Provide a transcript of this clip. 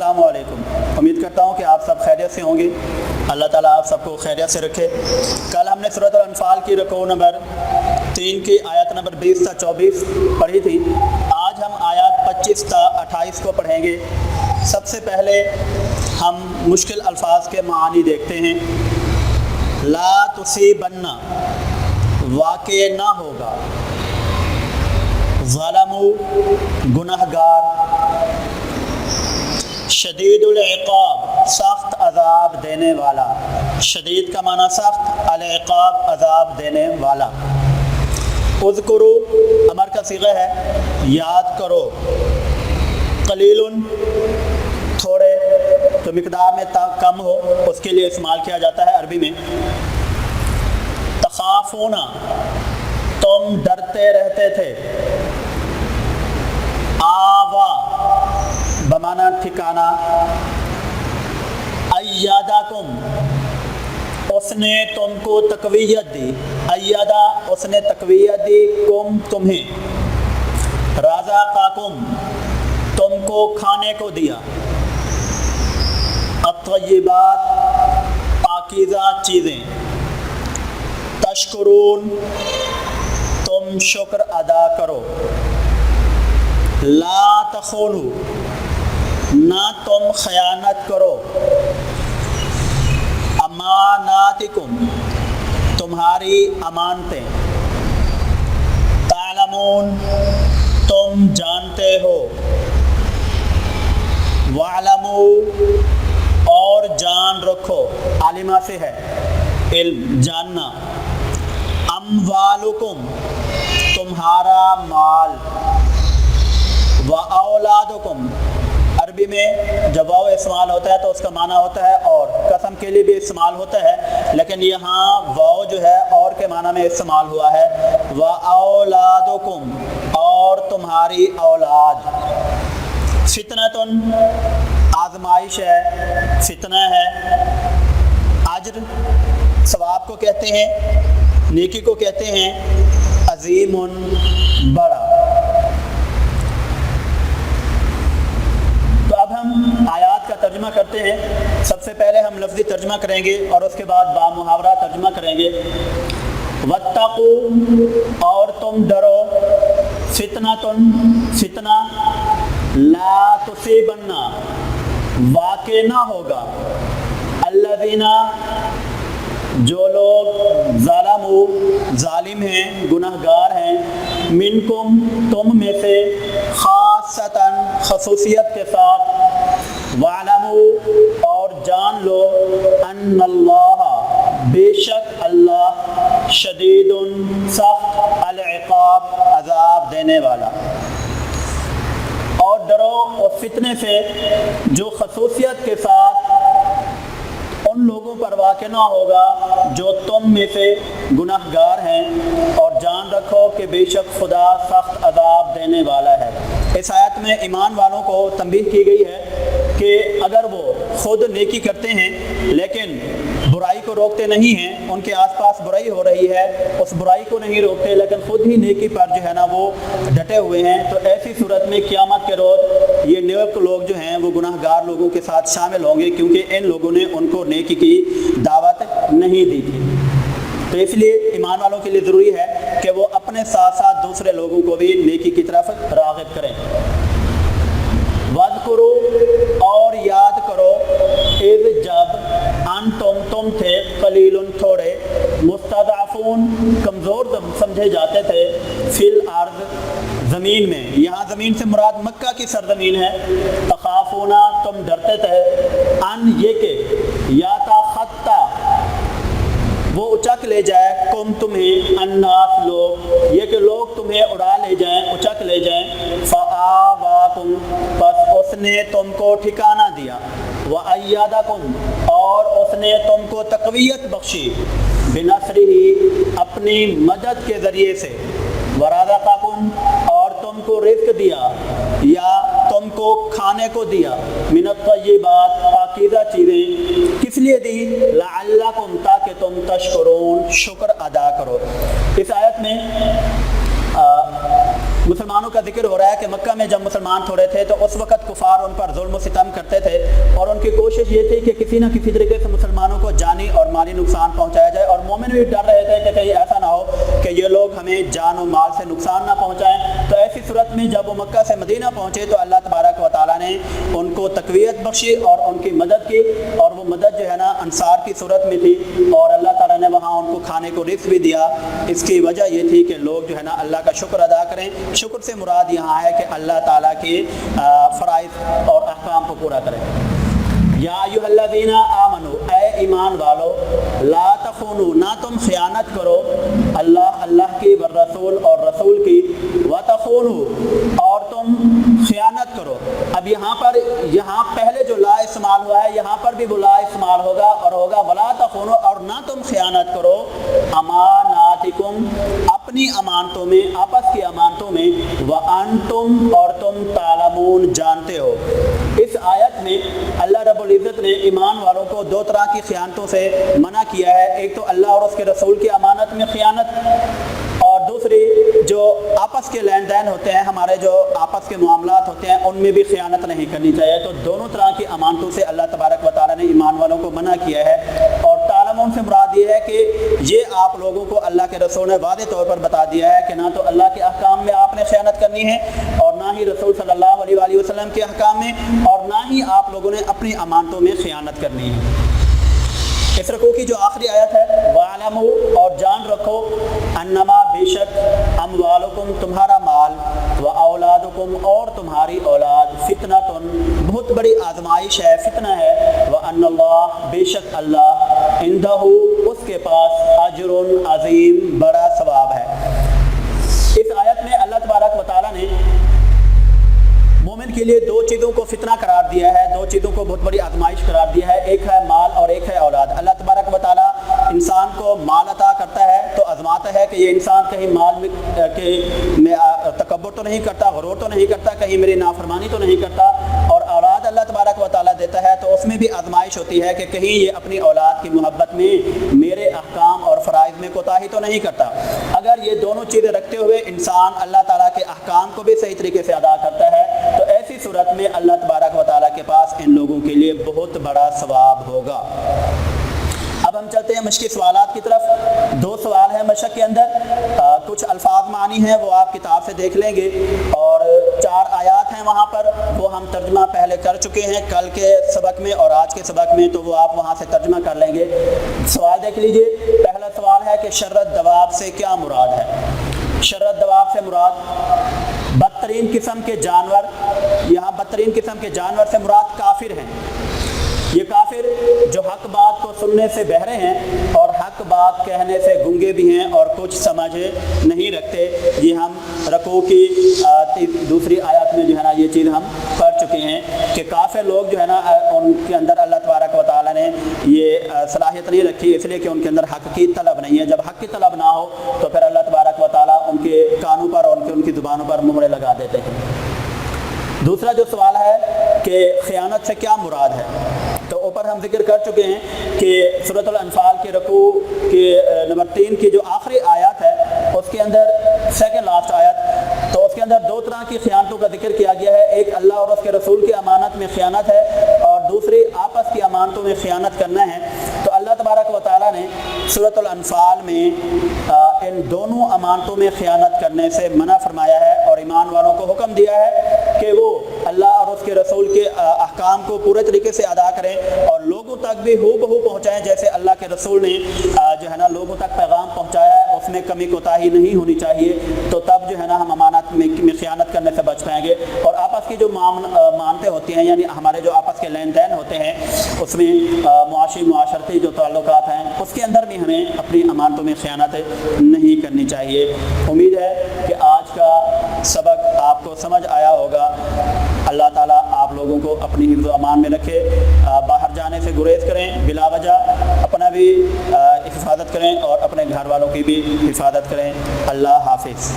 السلام علیکم۔ امید کرتا ہوں کہ آپ سب خیریت سے ہوں گے۔ اللہ تعالیٰ آپ سب کو خیریت سے رکھے۔ کل ہم نے سورۃ الانفال کی رکوع نمبر 3 کی آیت نمبر 20 تا 24 پڑھی تھی۔ آج ہم آیات 25 تا 28 کو پڑھیں گے۔ سب سے پہلے ہم مشکل الفاظ کے معانی دیکھتے ہیں۔ لا تصیبن، واقع نہ ہوگا، ظلموا، گنہگار، شدید العقاب، سخت عذاب دینے والا، شدید کا معنی سخت، العقاب عذاب دینے والا۔ اذکروا امر کا صیغہ ہے، یاد کرو، قلیل تھوڑے، تو مقدار میں کم ہو اس کے لیے استعمال کیا جاتا ہے عربی میں۔ تخافون، تم ڈرتے رہتے تھے، آوا بمانا ٹھکانا، ایدکم اس نے تم کو تقویت دی، ایدہ اس نے تقویت دی، کم تمہیں، رزقکم تم کو کھانے کو دیا، الطیبات پاکیزہ چیزیں، تشکرون تم شکر ادا کرو، لا تخونوا نہ تم خیانت کرو، اماناتکم تمہاری امانتیں، تعلمون تم جانتے ہو، وَاعْلَمُوا اور جان رکھو، عالمہ سے ہے علم جاننا، اموالکم تمہارا مال، وَأَوْلَادُكُمْ عربی میں جب واو استعمال ہوتا ہے تو اس کا معنی ہوتا ہے اور، قسم کے لیے بھی استعمال ہوتا ہے، لیکن یہاں واو جو ہے اور کے معنی میں استعمال ہوا ہے، وَأَوْلَادُكُمْ اور تمہاری اولاد، فتنۃ آزمائش ہے، فتنہ ہے، اجر ثواب کو کہتے ہیں، نیکی کو کہتے ہیں، عظیم بڑا۔ ہم آیات کا ترجمہ کرتے ہیں۔ سب سے پہلے ہم لفظی ترجمہ کریں گے اور اس کے بعد با محاورہ ترجمہ کریں گے۔ واتقوا اور تم ڈرو، فتنۃ فتنہ، لا تصیبن واقع نہ ہوگا، الذین جو لوگ ظلموا ظالم ہیں، گنہگار ہیں، منکم تم میں سے، خاصتاً خصوصیت کے ساتھ، وَاعْلَمُوا اور جان لو، ان اللہ بے شک اللہ، شدید سخت، العقاب عذاب دینے والا۔ اور ڈرو اس فتنے سے جو خصوصیت کے ساتھ ان لوگوں پر واقع نہ ہوگا جو تم میں سے گناہگار ہیں، اور جان رکھو کہ بے شک خدا سخت عذاب دینے والا ہے۔ اس آیت میں ایمان والوں کو تنبیہ کی گئی ہے کہ اگر وہ خود نیکی کرتے ہیں لیکن برائی کو روکتے نہیں ہیں، ان کے آس پاس برائی ہو رہی ہے، اس برائی کو نہیں روکتے لیکن خود ہی نیکی پر جو ہے نا وہ ڈٹے ہوئے ہیں، تو ایسی صورت میں قیامت کے روز یہ نیک لوگ جو ہیں وہ گناہ گار لوگوں کے ساتھ شامل ہوں گے، کیونکہ ان لوگوں نے ان کو نیکی کی دعوت نہیں دی تھی۔ تو اس لیے ایمان والوں کے لیے ضروری ہے کہ وہ اپنے ساتھ ساتھ دوسرے لوگوں کو بھی نیکی کی طرف راغب کریں۔ وَاذْكُرُوا اور یاد کرو، اذ جب، انتم تم تھے، قلیل تھوڑے، مستضعفون کمزور سمجھے جاتے تھے، فی الارض زمین میں، یہاں زمین سے مراد مکہ کی سرزمین ہے، تخافون تم ڈرتے تھے، ان یہ کہ، یاتخطا وہ اچک لے جائے، کم تمہیں، الناس لوگ، یہ کہ لوگ تمہیں اڑا لے جائیں، اچک لے جائیں، فآواکم پس اس نے تم کو ٹھکانہ دیا، وَأَيَّدَكُمْ اور اس نے تم کو تقویت بخشی، بِنَصْرِهِ اپنی مدد کے ذریعے سے، وَرَزَقَكُمْ اور تم کو رزق دیا یا تم کو کھانے کو دیا، من الطیبات پاکیزہ چیزیں، کس لیے دی؟ لعلکم تاکہ تم تشکرون شکر ادا کرو۔ اس آیت میں مسلمانوں کا ذکر ہو رہا ہے کہ مکہ میں جب مسلمان تھوڑے تھے تو اس وقت کفار ان پر ظلم و ستم کرتے تھے اور ان کی کوشش یہ تھی کہ کسی نہ کسی طریقے سے مسلمانوں کو جانی اور مالی نقصان پہنچایا جائے، اور مومن بھی ڈر رہے تھے کہ کہیں ایسا نہ ہو کہ یہ لوگ ہمیں جان و مال سے نقصان نہ پہنچائیں۔ تو ایسی صورت میں جب وہ مکہ سے مدینہ پہنچے تو اللہ تبارک و تعالیٰ نے ان کو تقویت بخشی اور ان کی مدد کی، اور وہ مدد جو ہے نا انصار کی صورت میں تھی، اور اللہ تعالیٰ نے وہاں ان کو کھانے کو رزق بھی دیا۔ اس کی وجہ یہ تھی کہ لوگ جو ہے نا اللہ کا شکر ادا کریں۔ شکر سے مراد یہاں ہے کہ اللہ تعالیٰ کے فرائض اور احکام کو پورا کریں۔ یا ایھا الذین آمنوا، اے ایمان والو، لا تخونوا، نہ تم خیانت کرو اللہ کی والرسول اور رسول کی، وتخونوا، اور تم خیانت کرو۔ اب یہاں پہلے جو لا استعمال ہوا ہے یہاں پر بھی وہ لا استعمال ہوگا اور ہوگا ولا تخونوا، اور نہ تم خیانت کرو اماناتکم، اپنی امانتوں میں، آپس کی امانتوں میں، وانتم، اور تم تعلمون، جانتے ہو۔ اس آیت میں اللہ رب العزت نے ایمان والوں کو دو طرح کی خیانتوں سے منع کیا ہے، ایک تو اللہ اور اس کے رسول کی امانت میں خیانت، اور دوسری جو آپس کے لین دین ہوتے ہیں، ہمارے جو آپس کے معاملات ہوتے ہیں ان میں بھی خیانت نہیں کرنی چاہیے۔ تو دونوں طرح کی امانتوں سے اللہ تبارک و تعالیٰ نے ایمان والوں کو منع کیا ہے، اور تعلمون سے مراد یہ ہے کہ یہ آپ لوگوں کو اللہ کے رسول نے واضح طور پر بتا دیا ہے کہ نہ تو اللہ کے احکام میں آپ نے خیانت کرنی ہے، اور نہ ہی رسول صلی اللہ علیہ وآلہ وسلم کے احکام میں، اور نہ ہی آپ لوگوں نے اپنی امانتوں میں خیانت کرنی ہے۔ اس رکوع کی جو آخری آیت ہے، وَاعْلَمُوا، اور جان رکھو، انما، بے شک، اموالکم، تمہارا مال، واولادکم، اور تمہاری اولاد، فتنۃ، بہت بڑی آزمائش ہے، فتنہ ہے، وان اللہ، بے شک اللہ، عندہ، اس کے پاس، اجر عظیم، بڑا ثواب ہے۔ اس آیت میں اللہ تبارک و تعالیٰ نے مومن کے لیے دو چیزوں کو فتنہ قرار دیا ہے، دو چیزوں کو بہت بڑی آزمائش قرار دیا ہے، ایک ہے مال اور ایک ہے اولاد۔ اللہ تبارک و تعالیٰ انسان کو مال عطا کرتا ہے تو آزماتا ہے کہ یہ انسان کہیں مال میں تکبر تو نہیں کرتا، غرور تو نہیں کرتا، کہیں میری نافرمانی تو نہیں کرتا، اور اولاد اللہ تبارک و تعالیٰ دیتا ہے تو اس میں بھی آزمائش ہوتی ہے کہ کہیں یہ اپنی اولاد کی محبت میں میرے احکام اور فرائض میں کوتاہی تو نہیں کرتا۔ اگر یہ دونوں چیزیں رکھتے ہوئے انسان اللہ تعالیٰ کے احکام کو بھی صحیح طریقے سے ادا کرتا ہے تو ایسی صورت میں اللہ تبارک و تعالیٰ کے پاس ان لوگوں کے لیے بہت بڑا ثواب ہوگا۔ اب ہم چلتے ہیں مشق سوالات کی طرف۔ دو سوال ہیں مشق کے اندر، کچھ الفاظ معنی ہیں وہ آپ کتاب سے دیکھ لیں گے، اور 4 آیات ہیں وہاں پر، وہ ہم ترجمہ پہلے کر چکے ہیں کل کے سبق میں اور آج کے سبق میں، تو وہ آپ وہاں سے ترجمہ کر لیں گے۔ سوال دیکھ لیجئے۔ پہلا سوال ہے کہ شرۃ دواب سے کیا مراد ہے؟ شرۃ دواب سے مراد بدترین قسم کے جانور، یہاں بدترین قسم کے جانور سے مراد کافر ہیں۔ یہ کافر جو حق بات کو سننے سے بہرے ہیں اور حق بات کہنے سے گنگے بھی ہیں اور کچھ سمجھ نہیں رکھتے۔ یہ ہم رکوع کی دوسری آیات میں جو ہے نا یہ چیز ہم پڑھ چکے ہیں کہ کافر لوگ جو ہے نا ان کے اندر اللہ تبارک و تعالیٰ نے یہ صلاحیت نہیں رکھی، اس لیے کہ ان کے اندر حق کی طلب نہیں ہے۔ جب حق کی طلب نہ ہو تو پھر اللہ تبارک و تعالیٰ ان کے کانوں پر اور ان کی زبانوں پر مہرے لگا دیتے ہیں۔ دوسرا جو سوال ہے کہ خیانت سے کیا مراد ہے، تو اوپر ہم ذکر کر چکے ہیں کہ سورۃ الانفال کے رکوع کے نمبر 3 کی جو آخری آیت ہے اس کے اندر سیکنڈ لاسٹ آیت، تو اس کے اندر 2 طرح کی خیانتوں کا ذکر کیا گیا ہے، ایک اللہ اور اس کے رسول کی امانت میں خیانت ہے اور دوسری آپس کی امانتوں میں خیانت کرنا ہے۔ تو اللہ تبارک و تعالیٰ نے سورۃ الانفال میں ان دونوں امانتوں میں خیانت کرنے سے منع فرمایا ہے اور ایمان والوں کو حکم دیا ہے کہ وہ اللہ اور اس کے رسول کے احکام کو پورے طریقے سے ادا کریں اور لوگوں تک بھی ہو بہو پہنچائیں جیسے اللہ کے رسول نے جو ہے نا لوگوں تک پیغام پہنچایا ہے، اس میں کمی کوتاہی نہیں ہونی چاہیے، تو تب جو ہے نا ہم امانت میں خیانت کرنے سے بچ پائیں گے۔ اور آپس کی جو مانتے ہوتی ہیں، یعنی ہمارے جو آپس کے لین دین ہوتے ہیں، اس میں معاشرتی جو تعلقات ہیں اس کے اندر بھی ہمیں اپنی امانتوں میں خیانت نہیں کرنی چاہیے۔ امید ہے کہ آج کا سبق آپ کو سمجھ آیا ہوگا۔ اللہ تعالیٰ آپ لوگوں کو اپنی حفظ و امان میں رکھے، باہر جانے سے گریز کریں، بلا وجہ اپنا بھی حفاظت کریں اور اپنے گھر والوں کی بھی حفاظت کریں۔ اللہ حافظ۔